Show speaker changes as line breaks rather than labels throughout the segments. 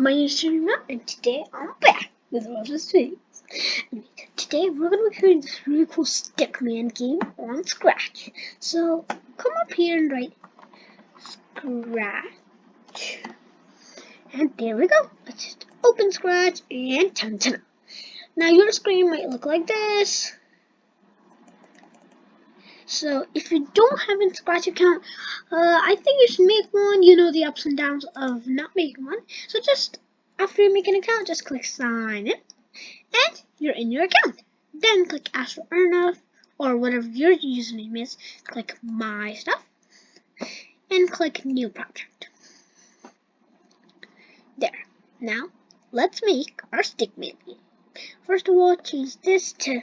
My name is Sharma, and today I'm back with Rose's Videos. Today we're going to be creating this really cool StickMan game on Scratch. So come up here and write Scratch. And there we go. Let's just open Scratch and ta-da. Now your screen might look like this. So if you don't have a Scratch account, I think you should make one. You know the ups and downs of not making one. So just after you make an account, just click sign in, and you're in your account. Then click Astro Arnav or whatever your username is. Click My Stuff and click New Project. There. Now let's make our StickMan game. First of all, change this to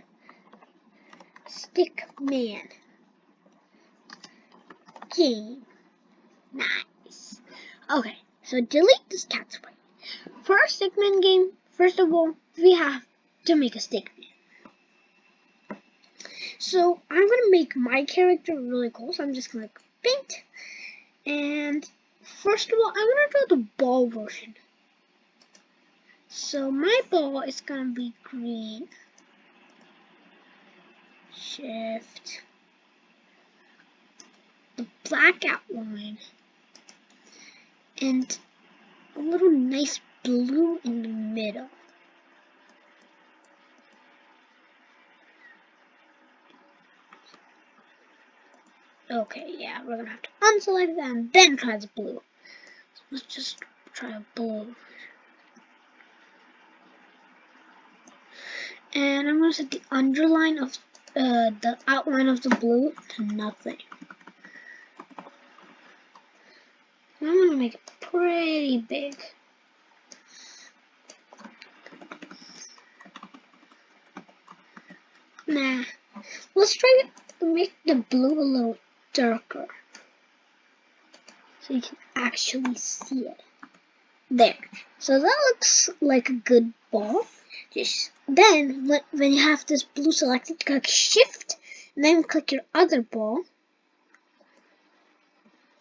StickMan Game. Nice. Okay, so delete this cat spray. For our StickMan game, first of all, we have to make a StickMan. So I'm gonna make my character really cool. So I'm just gonna paint, and first of all, I'm gonna draw the ball version. So my ball is gonna be green. Shift. The black outline. And a little nice blue in the middle. Okay, yeah, we're gonna have to unselect that and then try the blue. So let's just try a blue. And I'm gonna set the underline of the outline of the blue to nothing. And I'm gonna make it pretty big. Nah, let's try to make the blue a little darker so you can actually see it. There. So that looks like a good ball. Just then, when you have this blue selected, click Shift, and then click your other ball.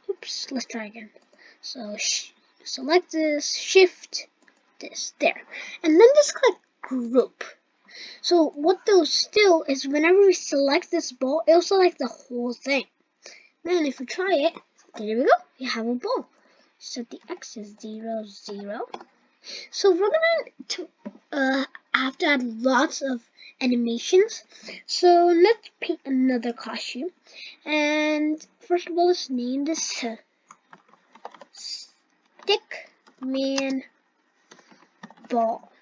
Oops, let's try again. So select this, Shift, this, there, and then just click Group. So what those do is whenever we select this ball, it'll select the whole thing. Then if we try it, there we go, you have a ball. Set the X as 0, 0. So we're gonna have to add lots of animations. So let's paint another costume. And first of all, let's name this StickMan Ball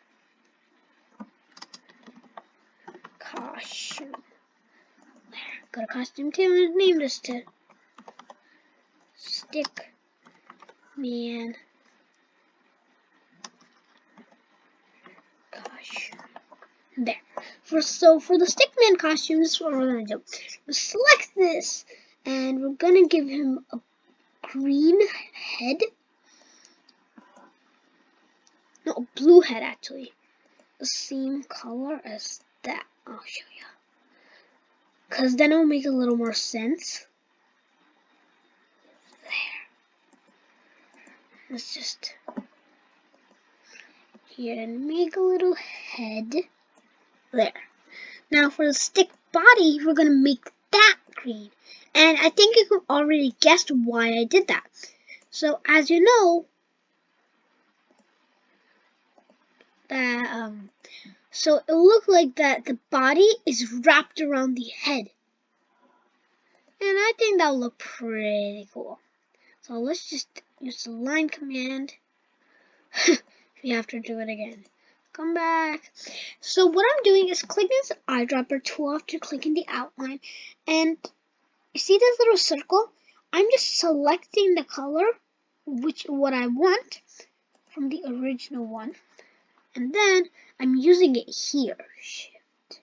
Costume. There. Go to Costume 2 and name this to StickMan Costume. There. For the StickMan costume, this is what we're gonna do. We'll select this, and we're gonna give him a green head. No, a blue head actually. The same color as that. I'll show you. Cause then it'll make a little more sense. There. Let's just here and make a little head. There. Now for the stick body, we're gonna make that green. And I think you can already guess why I did that. So as you know, that so it looked like that the body is wrapped around the head. And I think that'll look pretty cool. So let's just use the line command. We have to do it again. Come back. So what I'm doing is clicking this eyedropper tool after clicking the outline, and you see this little circle? I'm just selecting the color, what I want from the original one, and then I'm using it here. Shift.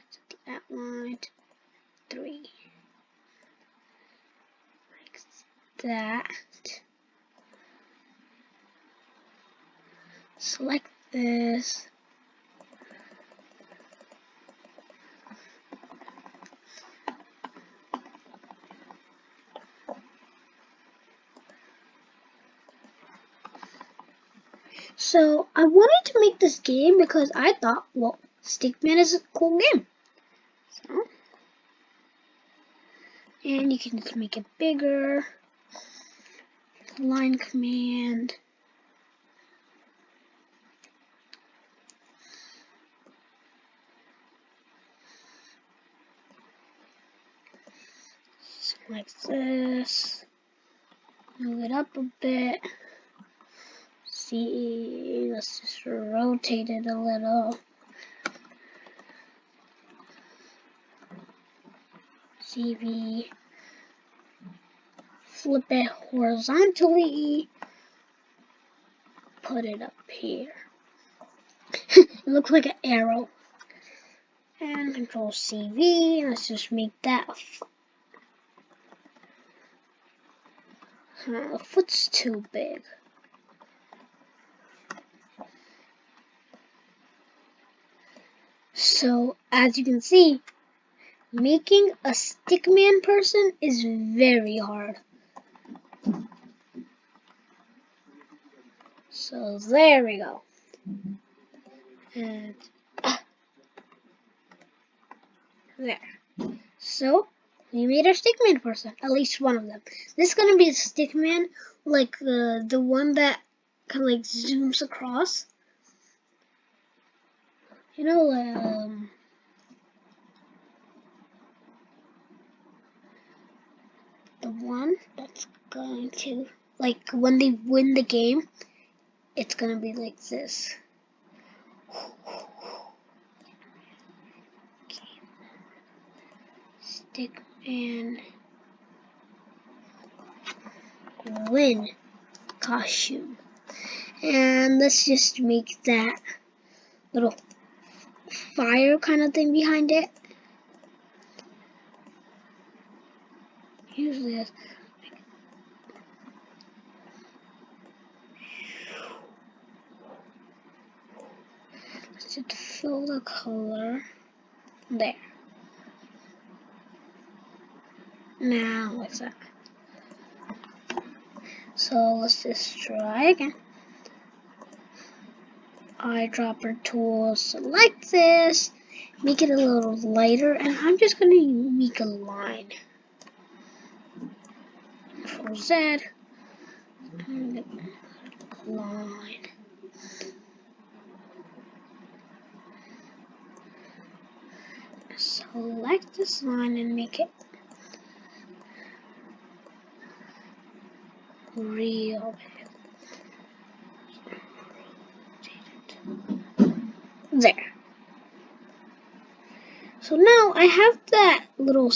So the outline 3 like that. Select this. So I wanted to make this game because I thought, well, StickMan is a cool game. So, and you can just make it bigger. Line command. Like this. Move it up a bit. See, let's just rotate it a little. CV. Flip it horizontally. Put it up here. It looks like an arrow. And Control CV. Let's just make that. The foot's too big. So, as you can see, making a StickMan person is very hard. So, there we go. And there. So, we made our StickMan person, at least one of them. This is going to be a StickMan, like the one that kind of like zooms across. You know, the one that's going to, like, when they win the game, it's going to be like this. StickMan win costume. And let's just make that little fire kind of thing behind it. Use this. Let's just fill the color there. Now, like that. So let's just try again. Eyedropper tool, select this, make it a little lighter, and I'm just going to make a line. Control Z, line. Select this line and make it real big. There. So now I have that little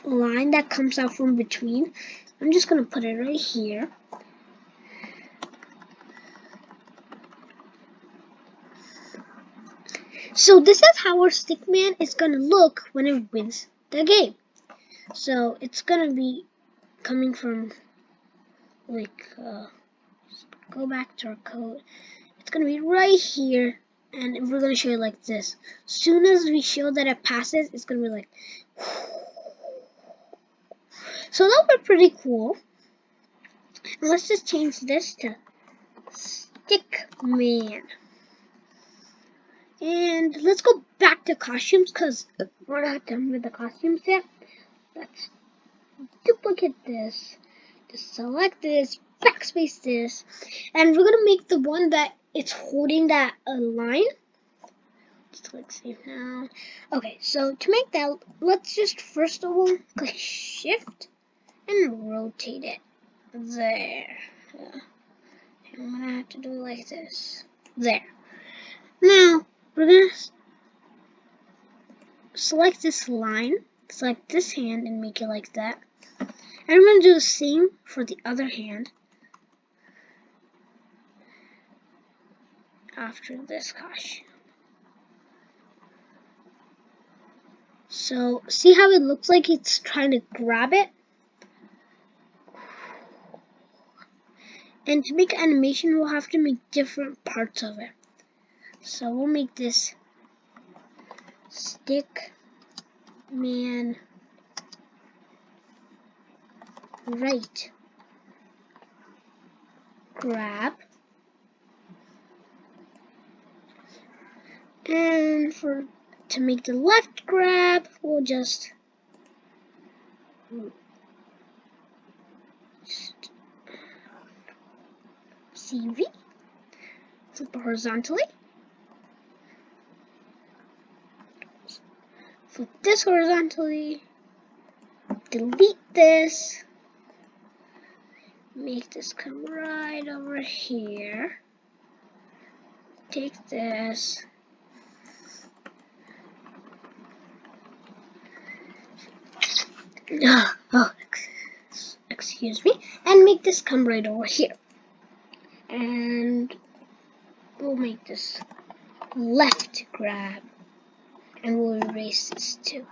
line that comes out from between. I'm just going to put it right here. So this is how our StickMan is going to look when it wins the game. So it's going to be coming from, like, go back to our code. It's going to be right here, and we're going to show it like this. As soon as we show that it passes, it's going to be like, so that would be pretty cool. And let's just change this to StickMan. And let's go back to costumes because we're not done with the costumes yet. Let's duplicate this, just select this, backspace this, and we're gonna make the one that it's holding that line. Just click save now. Okay, so to make that, let's just first of all click Shift and rotate it. There. I'm gonna have to do it like this. There. Now we're gonna select this line, select this hand, and make it like that. And I'm going to do the same for the other hand after this costume. So, see how it looks like it's trying to grab it? And to make animation, we'll have to make different parts of it. So, we'll make this StickMan right grab. And to make the left grab, we'll just CV, flip it horizontally, flip this horizontally, delete this, make this come right over here, take this, excuse me, and make this come right over here. And we'll make this left grab, and we'll erase this too.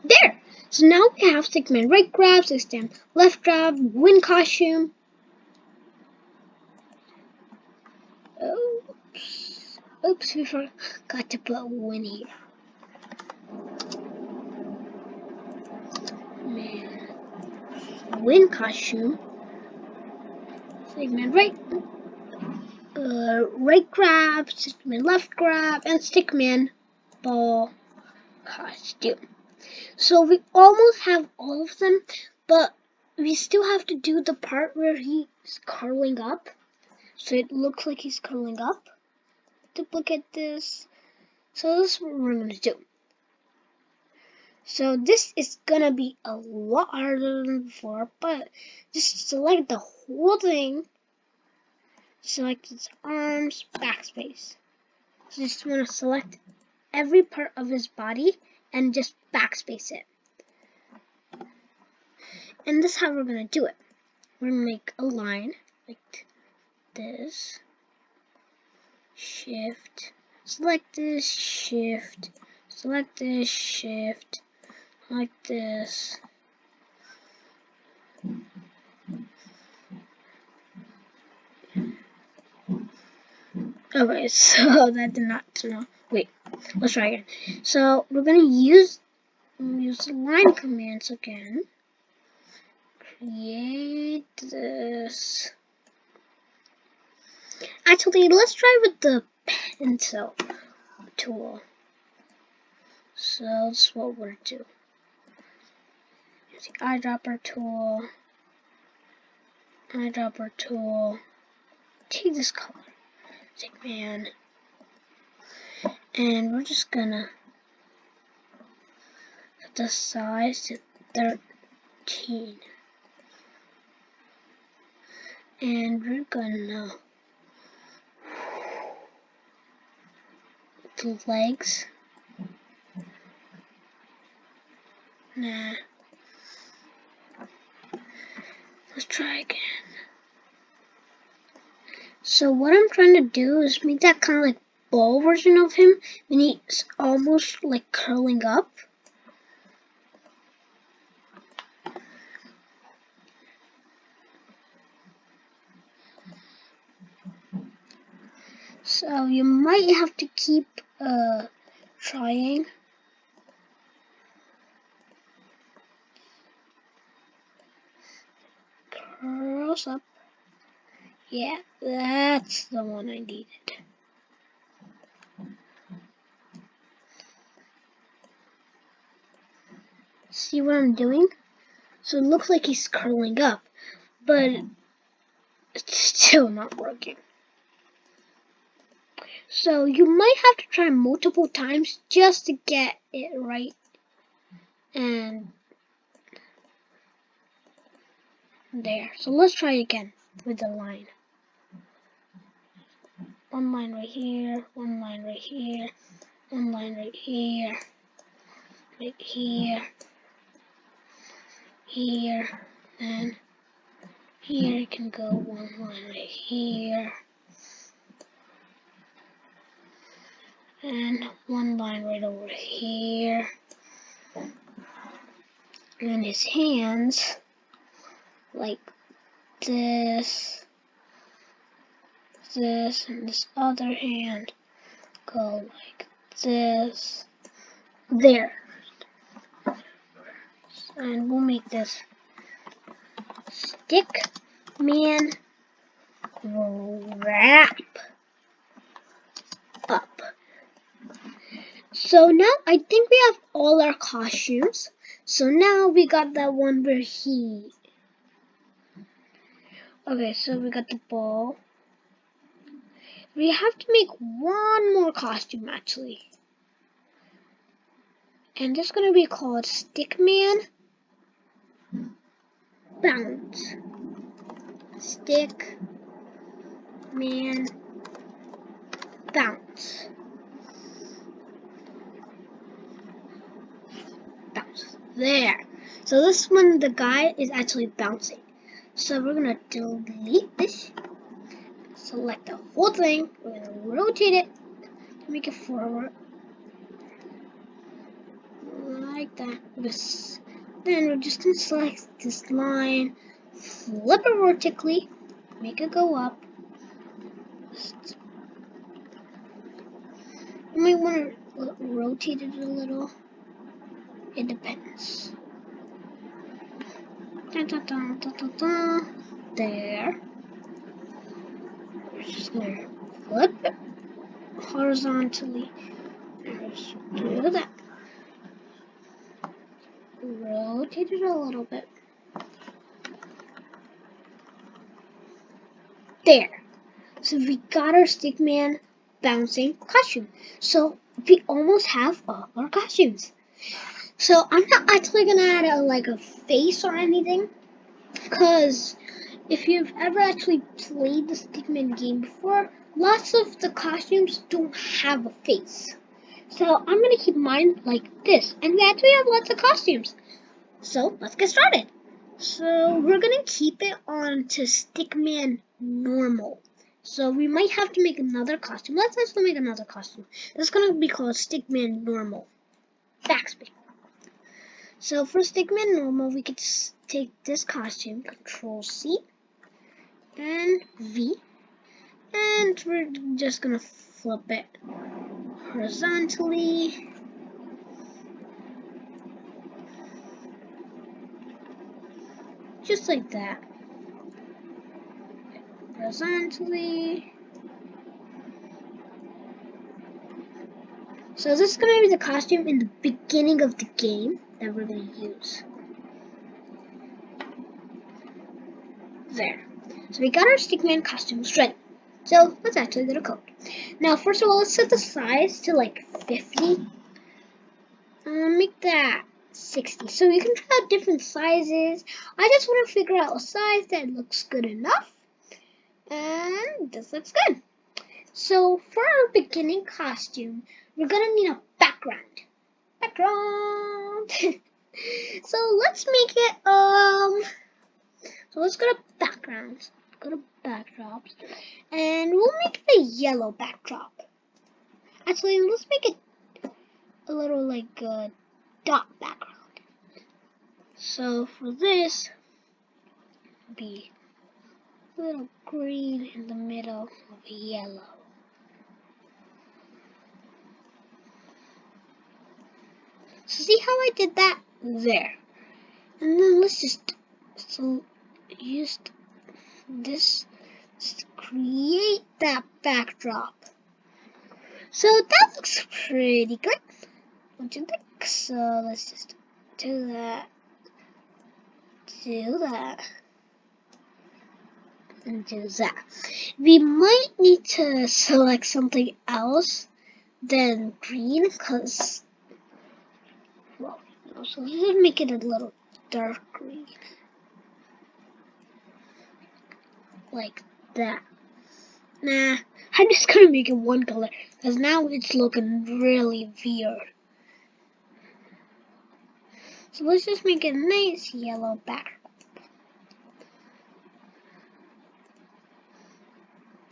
There! So now we have StickMan right grab, StickMan left grab, win costume. Oops, we forgot to put win here. Man. Win costume. StickMan right grab, StickMan left grab, and StickMan ball costume. So we almost have all of them, but we still have to do the part where he's curling up. So it looks like he's curling up. Duplicate this. So this is what we're going to do. So this is going to be a lot harder than before, but just select the whole thing. Select his arms, backspace. So just want to select every part of his body and just backspace it. And this is how we're going to do it. We're going to make a line like this. Shift. Select this, shift. Select this, shift. Like this. Okay, so that did not turn on. Wait, let's try again. So we're gonna use the line commands again. Create this. Actually, let's try with the pencil tool. So that's what we'll do. Use the eyedropper tool. Eyedropper tool. Take this color. StickMan. And we're just gonna set the size to 13. And we're gonna the legs. Nah. Let's try again. So what I'm trying to do is make that kind of like ball version of him when he's almost like curling up. So you might have to keep trying. Curls up. Yeah, that's the one I needed. See what I'm doing? So it looks like he's curling up, but it's still not working. So you might have to try multiple times just to get it right. And there. So let's try again with the line. One line right here, one line right here, one line right here, right here, here, and here you can go one line right here, and one line right over here, and his hands like this, and this other hand go like this, there. And we'll make this StickMan wrap up. So now I think we have all our costumes. So now we got that one where he... Okay, so we got the ball. We have to make one more costume actually. And this is going to be called StickMan Bounce. StickMan Bounce. Bounce. There. So this one, the guy is actually bouncing. So we're going to delete this. Select the whole thing. We're going to rotate it to make it forward. Like that. Then we're just going to select this line. Flip it vertically. Make it go up. You might want to rotate it a little. It depends. There. We're just going to flip it horizontally. Just do that. Rotate it a little bit. There. So we got our StickMan bouncing costume. So we almost have all our costumes. So I'm not actually gonna add a face or anything, because if you've ever actually played the StickMan game before, lots of the costumes don't have a face. So I'm gonna keep mine like this, and we actually have lots of costumes. So let's get started. So we're gonna keep it on to StickMan normal. So we might have to make another costume. Let's actually make another costume. This is gonna be called StickMan normal. Backspace. So for StickMan normal, we could take this costume, Control C and V, and we're just gonna flip it horizontally. Just like that. Horizontally. So this is going to be the costume in the beginning of the game that we're going to use. There. So we got our StickMan costumes ready. So let's actually go to code. Now first of all, let's set the size to like 50. Make that 60. So you can try out different sizes. I just want to figure out a size that looks good enough. And this looks good. So for our beginning costume, we're going to need a background. So let's make it, so let's go to backgrounds, go to backdrops, and we'll make it a yellow backdrop. Actually, let's make it a little like a dot background. So for this, be a little green in the middle of yellow. So see how I did that? There. And then let's just use this to create that backdrop. So that looks pretty good. Don't you think? So let's just do that, and do that. We might need to select something else than green, because, well, so let's just make it a little dark green. Like that. Nah, I'm just gonna make it one color, because now it's looking really weird. So let's just make it a nice yellow backdrop.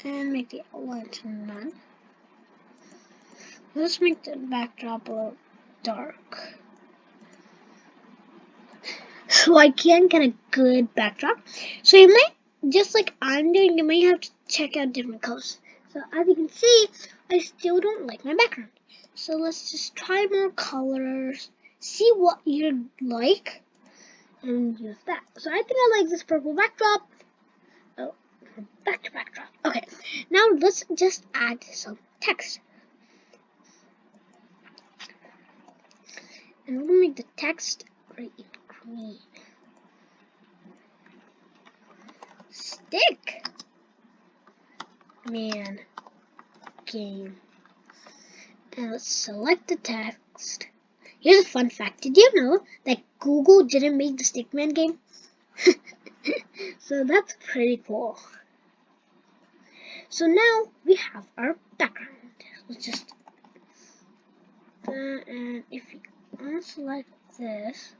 And make the outline to none. Let's make the backdrop a little dark. So I can get a good backdrop. So you might, just like I'm doing, you might have to check out different colors. So as you can see, I still don't like my background. So let's just try more colors, see what you like, and use that. So I think I like this purple backdrop. Oh, back to backdrop. Okay, now let's just add some text. And we're gonna make the text right in green. StickMan Game. And let's select the text. Here's a fun fact. Did you know that Google didn't make the StickMan game? So that's pretty cool. So now we have our background. Let's just and if you unselect this,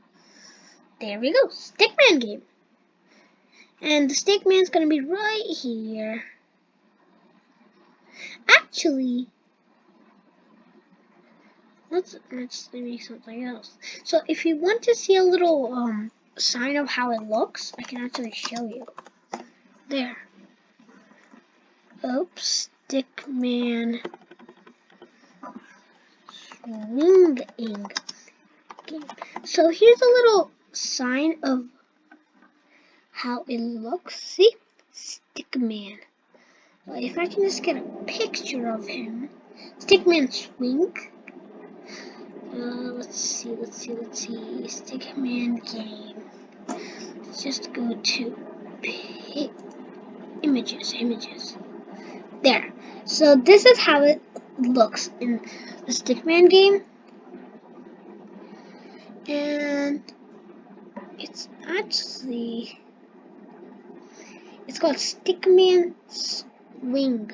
there we go, StickMan game. And the StickMan's gonna be right here. Actually, let's make something else. So if you want to see a little sign of how it looks, I can actually show you. There. Oops, StickMan swinging game. So here's a little sign of how it looks. See? StickMan. Well, if I can just get a picture of him. StickMan swing. Let's see. StickMan game. Let's just go to images. There. So this is how it looks in the StickMan game. And it's called StickMan Swing.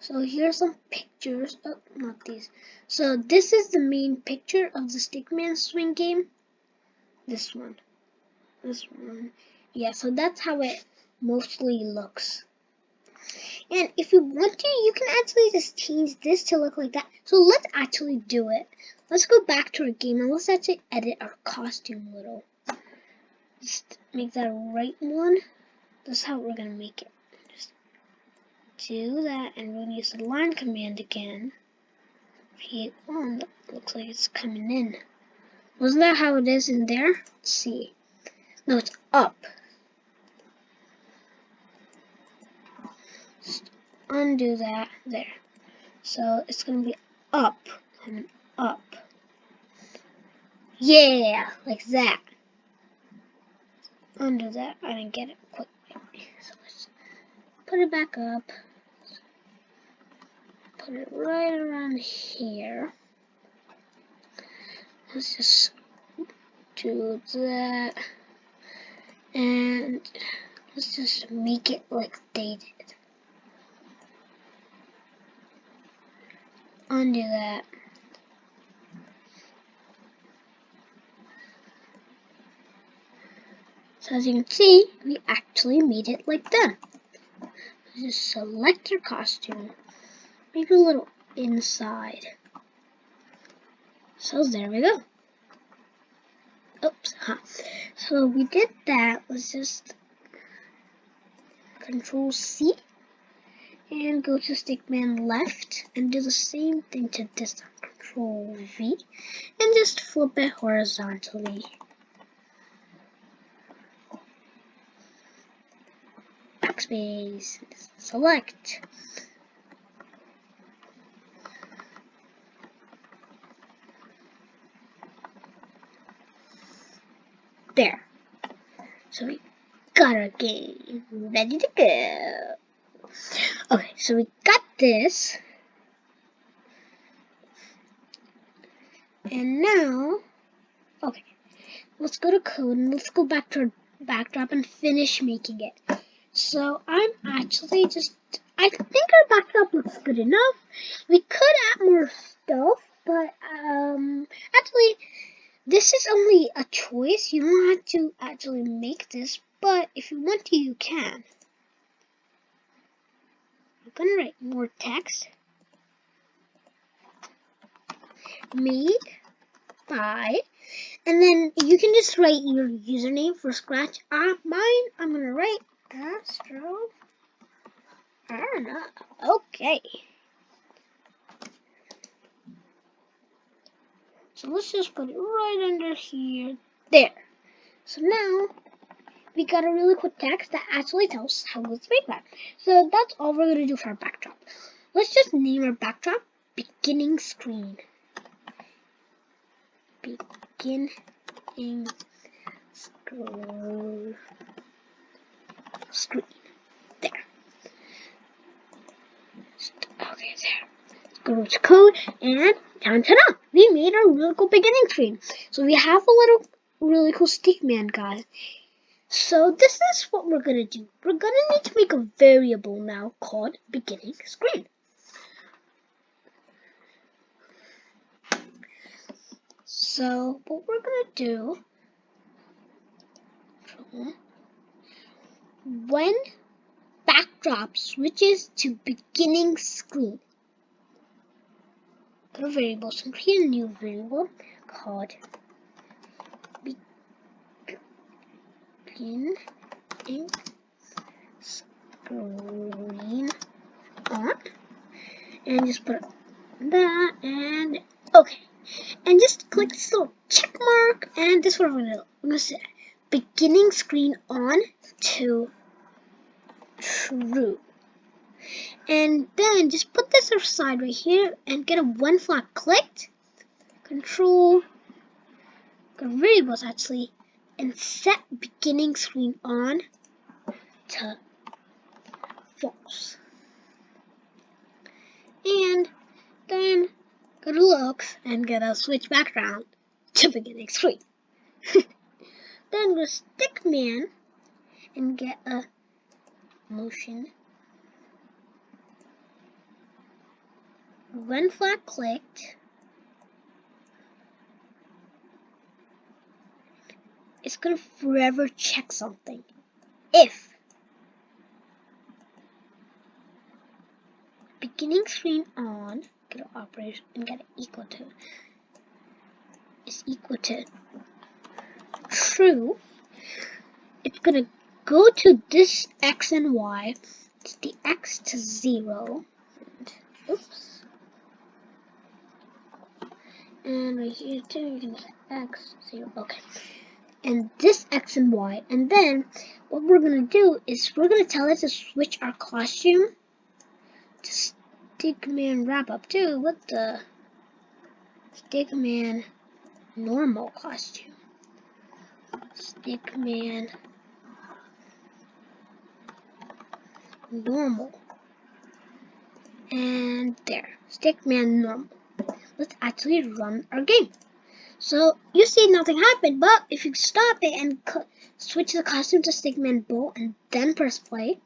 So here's some pictures. Oh, not these. So this is the main picture of the StickMan Swing game. This one. Yeah, so that's how it mostly looks. And if you want to, you can actually just change this to look like that. So let's actually do it. Let's go back to our game and let's actually edit our costume a little. Just make that a right one. That's how we're going to make it. Just do that, and we're going to use the line command again. Hit on. Looks like it's coming in. Wasn't that how it is in there? Let's see. No, it's up. Just undo that. There. So it's going to be up and up. Yeah, like that. Undo that. I didn't get it quick. So let's put it back up. Put it right around here. Let's just do that. And let's just make it like they did. Undo that. So as you can see, we actually made it like them. Just select your costume. Make it a little inside. So there we go. Oops. So we did that. Let's just Control C and go to StickMan left and do the same thing to this one. Control V and just flip it horizontally. Backspace. Select. There. So we got our game ready to go. Okay, so we got this. And now, okay, let's go to code and let's go back to our backdrop and finish making it. So I'm actually I think our backdrop looks good enough. We could add more stuff, but actually, this is only a choice. You don't have to actually make this, but if you want to, you can. I'm gonna write more text. Made by, and then you can just write your username for Scratch. Mine, I'm gonna write Astro Arnav. Okay. So let's just put it right under here. There. So now we got a really quick text that actually tells us how it's made by. So that's all we're gonna do for our backdrop. Let's just name our backdrop beginning screen. Beginning screen. There. Okay, there. Let's go to code and ta-da! We made our really cool beginning screen. So we have a little really cool StickMan guy. So this is what we're gonna do. We're gonna need to make a variable now called beginning screen. So what we're gonna do, when backdrop switches to beginning screen, go to variables and create a new variable called beginning screen on, and just put that and okay. And just click this little check mark, and this is what I'm gonna do. I'm gonna set beginning screen on to true. And then just put this aside right here and get a when flag clicked. Control, go to variables actually, and set beginning screen on to false. And then go to looks and get a switch background to beginning screen. Then go to StickMan and get a motion. When flag clicked, it's gonna forever check something. If beginning screen on, get an operator and get it equal to is equal to true, it's gonna go to this x and y. It's the x to 0. And, oops. And right here too, you can say x 0. Okay. And this x and y. And then what we're gonna do is we're gonna tell it to switch our costume to StickMan wrap up too with the StickMan normal costume. StickMan normal. And there, StickMan normal. Let's actually run our game. So you see nothing happened, but if you stop it and switch the costume to StickMan Bolt and then press play,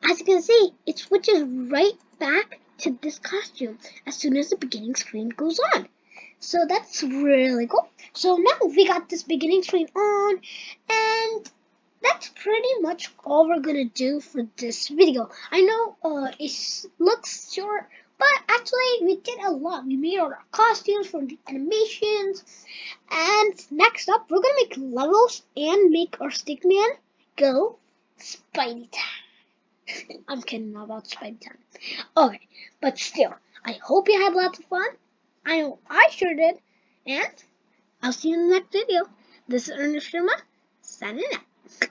as you can see, it switches right back to this costume as soon as the beginning screen goes on. So that's really cool. So now we got this beginning screen on, and that's pretty much all we're gonna do for this video. I know it looks short, but actually we did a lot. We made all our costumes for the animations, and next up we're gonna make levels and make our StickMan go Spidey time. I'm kidding about Spidey time. Okay, but still, I hope you had lots of fun. I know I sure did, and I'll see you in the next video. This is Arnav Sharma, signing out.